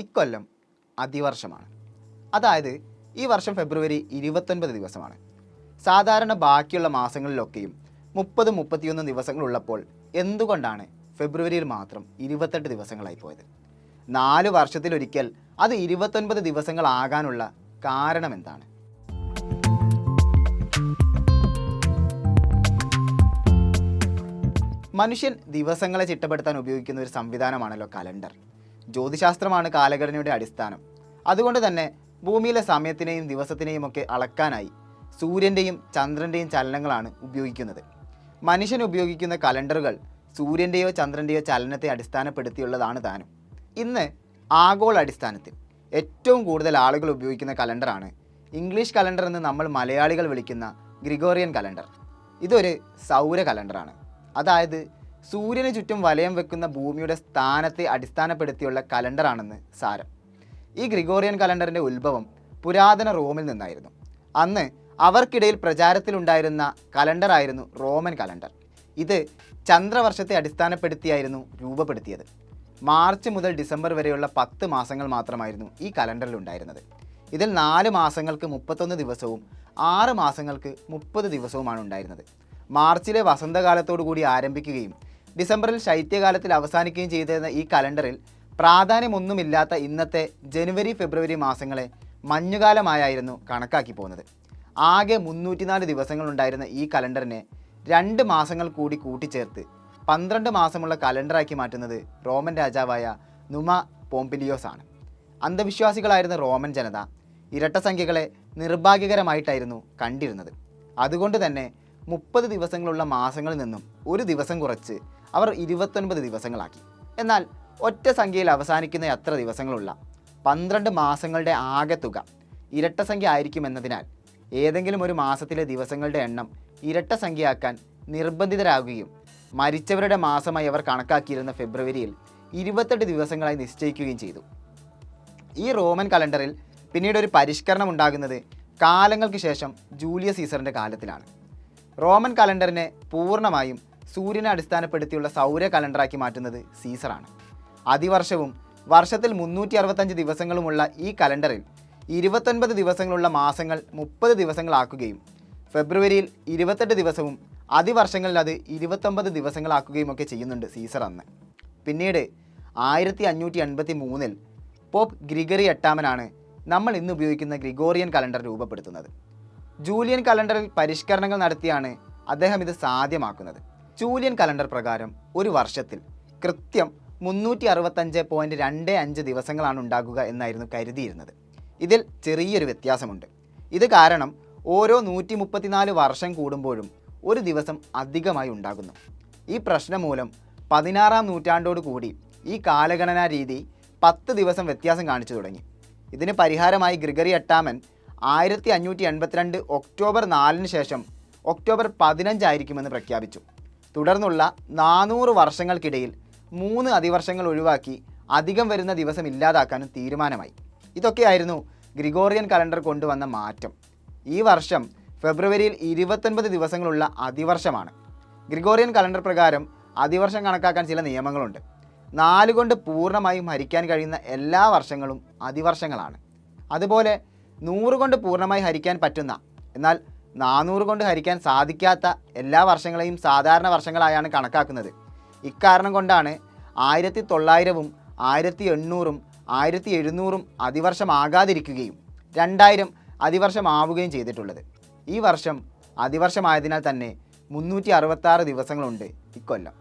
ഇക്കൊല്ലം അതിവർഷമാണ്. അതായത് ഈ വർഷം ഫെബ്രുവരി 29 ദിവസമാണ്. സാധാരണ ബാക്കിയുള്ള മാസങ്ങളിലൊക്കെയും 30-31 ദിവസങ്ങളുള്ളപ്പോൾ എന്തുകൊണ്ടാണ് ഫെബ്രുവരിയിൽ മാത്രം 28 ദിവസങ്ങളായി പോയത്? 4 വർഷത്തിലൊരിക്കൽ അത് 29 ദിവസങ്ങളാകാനുള്ള കാരണം എന്താണ്? മനുഷ്യൻ ദിവസങ്ങളെ ചിട്ടപ്പെടുത്താൻ ഉപയോഗിക്കുന്ന ഒരു സംവിധാനമാണല്ലോ കലണ്ടർ. ജ്യോതിശാസ്ത്രമാണ് കാലഘടനയുടെ അടിസ്ഥാനം. അതുകൊണ്ട് തന്നെ ഭൂമിയിലെ സമയത്തിനെയും ദിവസത്തിനെയും ഒക്കെ അളക്കാനായി സൂര്യൻ്റെയും ചന്ദ്രൻ്റെയും ചലനങ്ങളാണ് ഉപയോഗിക്കുന്നത്. മനുഷ്യൻ ഉപയോഗിക്കുന്ന കലണ്ടറുകൾ സൂര്യൻ്റെയോ ചന്ദ്രൻ്റെയോ ചലനത്തെ അടിസ്ഥാനപ്പെടുത്തിയുള്ളതാണ് താനും. ഇന്ന് ആഗോള അടിസ്ഥാനത്തിൽ ഏറ്റവും കൂടുതൽ ആളുകൾ ഉപയോഗിക്കുന്ന കലണ്ടറാണ് ഇംഗ്ലീഷ് കലണ്ടർ എന്ന് നമ്മൾ മലയാളികൾ വിളിക്കുന്ന ഗ്രിഗോറിയൻ കലണ്ടർ. ഇതൊരു സൗര കലണ്ടറാണ്. അതായത് സൂര്യന് ചുറ്റും വലയം വെക്കുന്ന ഭൂമിയുടെ സ്ഥാനത്തെ അടിസ്ഥാനപ്പെടുത്തിയുള്ള കലണ്ടറാണെന്ന് സാരം. ഈ ഗ്രിഗോറിയൻ കലണ്ടറിൻ്റെ ഉത്ഭവം പുരാതന റോമിൽ നിന്നായിരുന്നു. അന്ന് അവർക്കിടയിൽ പ്രചാരത്തിലുണ്ടായിരുന്ന കലണ്ടറായിരുന്നു റോമൻ കലണ്ടർ. ഇത് ചന്ദ്രവർഷത്തെ അടിസ്ഥാനപ്പെടുത്തിയായിരുന്നു രൂപപ്പെടുത്തിയത്. മാർച്ച് മുതൽ ഡിസംബർ വരെയുള്ള 10 മാസങ്ങൾ മാത്രമായിരുന്നു ഈ കലണ്ടറിൽ ഉണ്ടായിരുന്നത്. ഇതിൽ 4 മാസങ്ങൾക്ക് 31 ദിവസവും 6 മാസങ്ങൾക്ക് 30 ദിവസവുമാണ് ഉണ്ടായിരുന്നത്. മാർച്ചിലെ വസന്തകാലത്തോടു കൂടി ആരംഭിക്കുകയും ഡിസംബറിൽ ശൈത്യകാലത്തിൽ അവസാനിക്കുകയും ചെയ്തിരുന്ന ഈ കലണ്ടറിൽ പ്രാധാന്യമൊന്നുമില്ലാത്ത ഇന്നത്തെ ജനുവരി ഫെബ്രുവരി മാസങ്ങളെ മഞ്ഞുകാലമായിരുന്നു കണക്കാക്കി പോകുന്നത്. ആകെ 304 ദിവസങ്ങളുണ്ടായിരുന്ന ഈ കലണ്ടറിനെ 2 മാസങ്ങൾ കൂടി കൂട്ടിച്ചേർത്ത് 12 മാസമുള്ള കലണ്ടറാക്കി മാറ്റുന്നത് റോമൻ രാജാവായ നുമ പോംപിലിയോസ് ആണ്. അന്ധവിശ്വാസികളായിരുന്ന റോമൻ ജനത ഇരട്ട സംഖ്യകളെ നിർഭാഗ്യകരമായിട്ടായിരുന്നു കണ്ടിരുന്നത്. അതുകൊണ്ട് തന്നെ 30 ദിവസങ്ങളുള്ള മാസങ്ങളിൽ നിന്നും ഒരു ദിവസം കുറച്ച് അവർ 29 ദിവസങ്ങളാക്കി. എന്നാൽ ഒറ്റ സംഖ്യയിൽ അവസാനിക്കുന്ന അത്ര ദിവസങ്ങളുള്ള 12 മാസങ്ങളുടെ ആകെ തുക ഇരട്ട സംഖ്യ ആയിരിക്കുമെന്നതിനാൽ ഏതെങ്കിലും ഒരു മാസത്തിലെ ദിവസങ്ങളുടെ എണ്ണം ഇരട്ട സംഖ്യയാക്കാൻ നിർബന്ധിതരാകുകയും മരിച്ചവരുടെ മാസമായി അവർ കണക്കാക്കിയിരുന്ന ഫെബ്രുവരിയിൽ 28 ദിവസങ്ങളായി നിശ്ചയിക്കുകയും ചെയ്തു. ഈ റോമൻ കലണ്ടറിൽ പിന്നീട് ഒരു പരിഷ്കരണം ഉണ്ടാകുന്നത് കാലങ്ങൾക്ക് ശേഷം ജൂലിയസ് സീസറിൻ്റെ കാലത്തിലാണ്. റോമൻ കലണ്ടറിനെ പൂർണ്ണമായും സൂര്യനെ അടിസ്ഥാനപ്പെടുത്തിയുള്ള സൗര കലണ്ടറാക്കി മാറ്റുന്നത് സീസറാണ്. അതിവർഷവും വർഷത്തിൽ 365 ദിവസങ്ങളുമുള്ള ഈ കലണ്ടറിൽ 29 ദിവസങ്ങളുള്ള മാസങ്ങൾ 30 ദിവസങ്ങളാക്കുകയും ഫെബ്രുവരിയിൽ 28 ദിവസവും അതിവർഷങ്ങളിൽ അത് 29 ദിവസങ്ങളാക്കുകയും ഒക്കെ ചെയ്യുന്നുണ്ട് സീസർ അന്ന്. പിന്നീട് 1583 പോപ്പ് ഗ്രിഗറി 8 നമ്മൾ ഇന്ന് ഉപയോഗിക്കുന്ന ഗ്രിഗോറിയൻ കലണ്ടർ രൂപപ്പെടുത്തുന്നത്. ജൂലിയൻ കലണ്ടറിൽ പരിഷ്കരണങ്ങൾ നടത്തിയാണ് അദ്ദേഹം ഇത് സാധ്യമാക്കുന്നത്. ജൂലിയൻ കലണ്ടർ പ്രകാരം ഒരു വർഷത്തിൽ കൃത്യം 365.25 ദിവസങ്ങളാണ് ഉണ്ടാകുക എന്നായിരുന്നു കരുതിയിരുന്നത്. ഇതിൽ ചെറിയൊരു വ്യത്യാസമുണ്ട്. ഇത് കാരണം ഓരോ 134 വർഷം കൂടുമ്പോഴും ഒരു ദിവസം അധികമായി ഉണ്ടാകുന്നു. ഈ പ്രശ്നം മൂലം 16-ാം നൂറ്റാണ്ടോടുകൂടി ഈ കാലഗണനാ രീതി 10 ദിവസം വ്യത്യാസം കാണിച്ചു തുടങ്ങി. ഇതിന് പരിഹാരമായി ഗ്രിഗറി 8 1582 ഒക്ടോബർ 4 ശേഷം ഒക്ടോബർ 15 ആയിരിക്കുമെന്ന് പ്രഖ്യാപിച്ചു. തുടർന്നുള്ള 400 വർഷങ്ങൾക്കിടയിൽ 3 അതിവർഷങ്ങൾ ഒഴിവാക്കി അധികം വരുന്ന ദിവസം ഇല്ലാതാക്കാനും തീരുമാനമായി. ഇതൊക്കെയായിരുന്നു ഗ്രിഗോറിയൻ കലണ്ടർ കൊണ്ടുവന്ന മാറ്റം. ഈ വർഷം ഫെബ്രുവരിയിൽ 29 ദിവസങ്ങളുള്ള അതിവർഷമാണ്. ഗ്രിഗോറിയൻ കലണ്ടർ പ്രകാരം അതിവർഷം കണക്കാക്കാൻ ചില നിയമങ്ങളുണ്ട്. 4 കൊണ്ട് പൂർണ്ണമായും ഹരിക്കാൻ കഴിയുന്ന എല്ലാ വർഷങ്ങളും അതിവർഷങ്ങളാണ്. അതുപോലെ 100 കൊണ്ട് പൂർണ്ണമായി ഹരിക്കാൻ പറ്റുന്ന എന്നാൽ 400 കൊണ്ട് ഹരിക്കാൻ സാധിക്കാത്ത എല്ലാ വർഷങ്ങളെയും സാധാരണ വർഷങ്ങളായാണ് കണക്കാക്കുന്നത്. ഇക്കാരണം കൊണ്ടാണ് 1900-ഉം 1800-ഉം 1700-ഉം അതിവർഷമാകാതിരിക്കുകയും 2000 അതിവർഷമാവുകയും ചെയ്തിട്ടുള്ളത്. ഈ വർഷം അതിവർഷമായതിനാൽ തന്നെ 366 ദിവസങ്ങളുണ്ട് ഇക്കൊല്ലം.